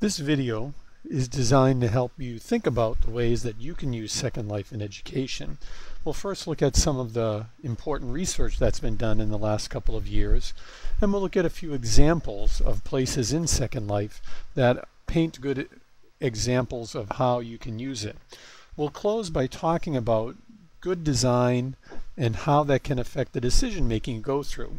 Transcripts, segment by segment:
This video is designed to help you think about the ways that you can use Second Life in education. We'll first look at some of the important research that's been done in the last couple of years, and we'll look at a few examples of places in Second Life that paint good examples of how you can use it. We'll close by talking about good design and how that can affect the decision making you go through.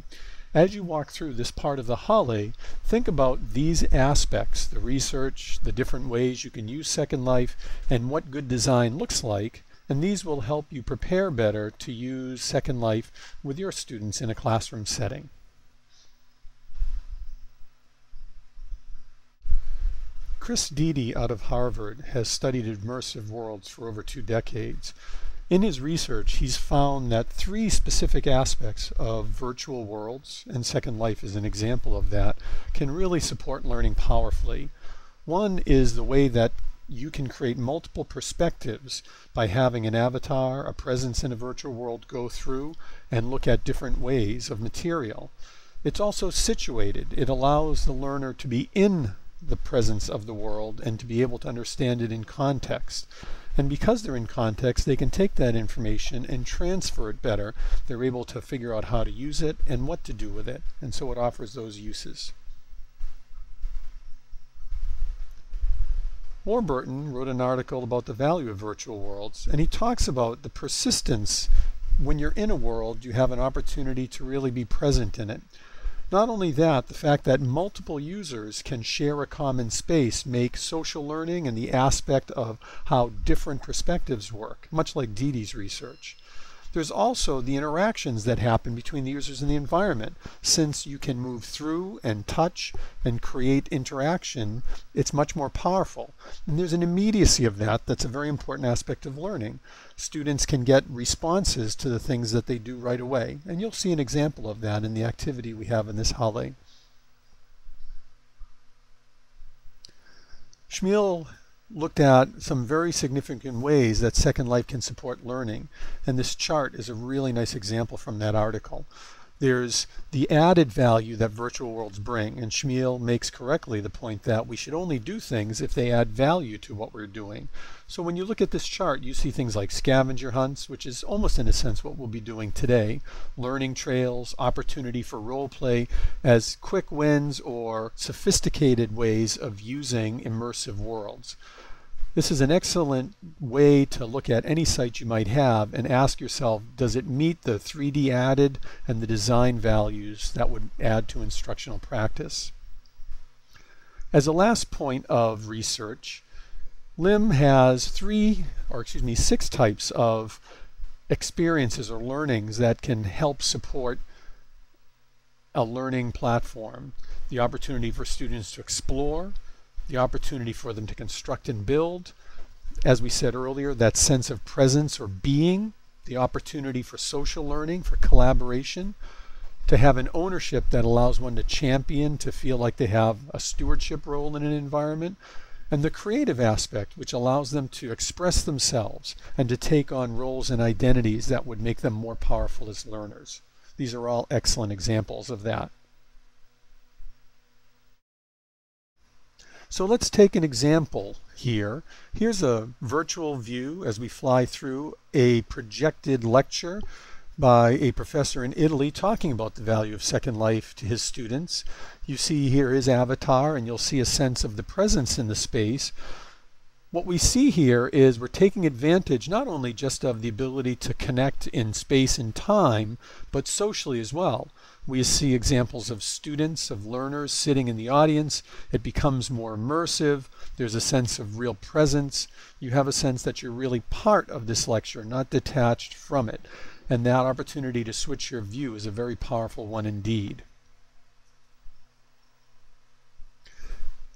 As you walk through this part of the hallway, think about these aspects, the research, the different ways you can use Second Life, and what good design looks like, and these will help you prepare better to use Second Life with your students in a classroom setting. Chris Deedy out of Harvard has studied immersive worlds for over 2 decades. In his research, he's found that 3 specific aspects of virtual worlds, and Second Life is an example of that, can really support learning powerfully. One is the way that you can create multiple perspectives by having an avatar, a presence in a virtual world, go through and look at different ways of material. It's also situated. It allows the learner to be in the presence of the world and to be able to understand it in context. And because they're in context, they can take that information and transfer it better. They're able to figure out how to use it and what to do with it. And so it offers those uses. Warburton wrote an article about the value of virtual worlds, and he talks about the persistence. When you're in a world, you have an opportunity to really be present in it. Not only that, the fact that multiple users can share a common space makes social learning and the aspect of how different perspectives work, much like Deedy's research. There's also the interactions that happen between the users and the environment. Since you can move through and touch and create interaction, it's much more powerful. And there's an immediacy of that that's a very important aspect of learning. Students can get responses to the things that they do right away. And you'll see an example of that in the activity we have in this hallway. Schmiel looked at some very significant ways that Second Life can support learning, and this chart is a really nice example from that article. There's the added value that virtual worlds bring, and Schmiel makes correctly the point that we should only do things if they add value to what we're doing. So when you look at this chart, you see things like scavenger hunts, which is almost in a sense what we'll be doing today, learning trails, opportunity for role play as quick wins or sophisticated ways of using immersive worlds. This is an excellent way to look at any site you might have and ask yourself, does it meet the 3D added and the design values that would add to instructional practice? As a last point of research, LIM has 6 types of experiences or learnings that can help support a learning platform. The opportunity for students to explore, the opportunity for them to construct and build, as we said earlier, that sense of presence or being, the opportunity for social learning, for collaboration, to have an ownership that allows one to champion, to feel like they have a stewardship role in an environment, and the creative aspect, which allows them to express themselves and to take on roles and identities that would make them more powerful as learners. These are all excellent examples of that. So let's take an example here. Here's a virtual view as we fly through a projected lecture by a professor in Italy talking about the value of Second Life to his students. You see here his avatar, and you'll see a sense of the presence in the space. What we see here is we're taking advantage not only just of the ability to connect in space and time, but socially as well. We see examples of students, of learners sitting in the audience. It becomes more immersive. There's a sense of real presence. You have a sense that you're really part of this lecture, not detached from it. And that opportunity to switch your view is a very powerful one indeed.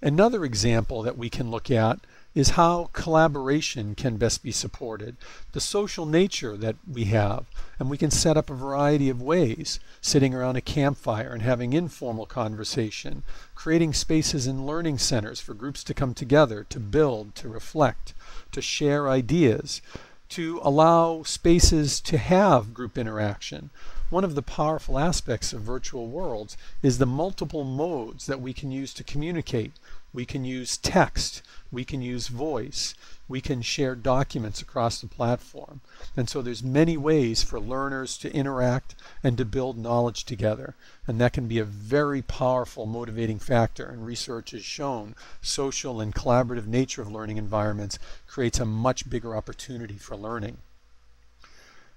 Another example that we can look at is how collaboration can best be supported. The social nature that we have, and we can set up a variety of ways, sitting around a campfire and having informal conversation, creating spaces in learning centers for groups to come together, to build, to reflect, to share ideas, to allow spaces to have group interaction. One of the powerful aspects of virtual worlds is the multiple modes that we can use to communicate. we can use text, we can use voice, we can share documents across the platform. And so there's many ways for learners to interact and to build knowledge together. And that can be a very powerful motivating factor. And research has shown social and collaborative nature of learning environments creates a much bigger opportunity for learning.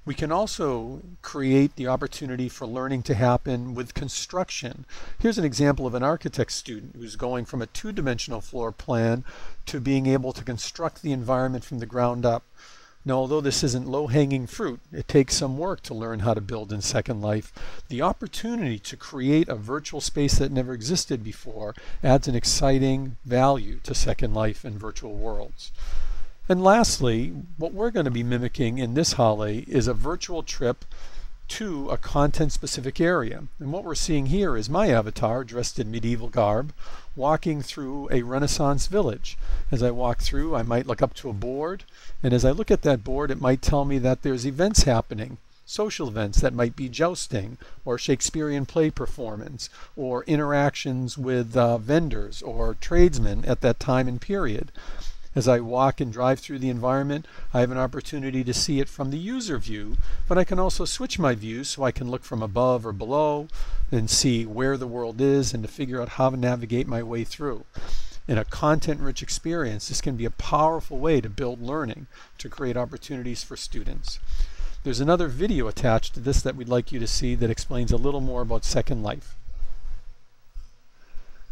We can also create the opportunity for learning to happen with construction. Here's an example of an architect student who's going from a two-dimensional floor plan to being able to construct the environment from the ground up. Now, although this isn't low-hanging fruit, it takes some work to learn how to build in Second Life. The opportunity to create a virtual space that never existed before adds an exciting value to Second Life and virtual worlds. And lastly, what we're going to be mimicking in this holiday is a virtual trip to a content-specific area. And what we're seeing here is my avatar dressed in medieval garb walking through a Renaissance village. As I walk through, I might look up to a board, and as I look at that board, it might tell me that there's events happening. Social events that might be jousting or Shakespearean play performance or interactions with vendors or tradesmen at that time and period. As I walk and drive through the environment, I have an opportunity to see it from the user view, but I can also switch my view so I can look from above or below and see where the world is and to figure out how to navigate my way through. In a content-rich experience, this can be a powerful way to build learning, to create opportunities for students. There's another video attached to this that we'd like you to see that explains a little more about Second Life.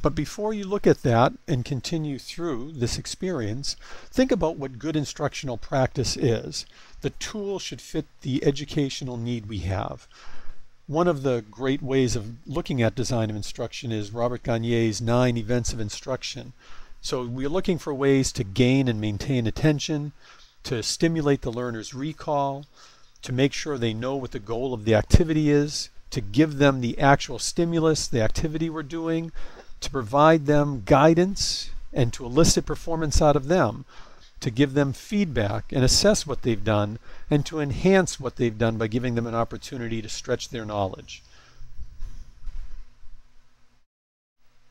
But before you look at that and continue through this experience, think about what good instructional practice is. The tool should fit the educational need we have. One of the great ways of looking at design of instruction is Robert Gagne's 9 events of instruction. So we're looking for ways to gain and maintain attention, to stimulate the learner's recall, to make sure they know what the goal of the activity is, to give them the actual stimulus, the activity we're doing, to provide them guidance and to elicit performance out of them, to give them feedback and assess what they've done, and to enhance what they've done by giving them an opportunity to stretch their knowledge.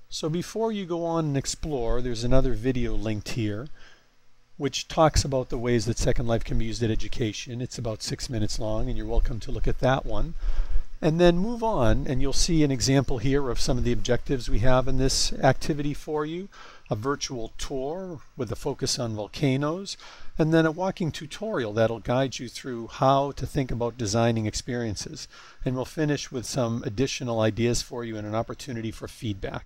So before you go on and explore, there's another video linked here which talks about the ways that Second Life can be used in education. It's about 6 minutes long, and you're welcome to look at that one. And then move on, and you'll see an example here of some of the objectives we have in this activity for you. A virtual tour with a focus on volcanoes, and then a walking tutorial that'll guide you through how to think about designing experiences. And we'll finish with some additional ideas for you and an opportunity for feedback.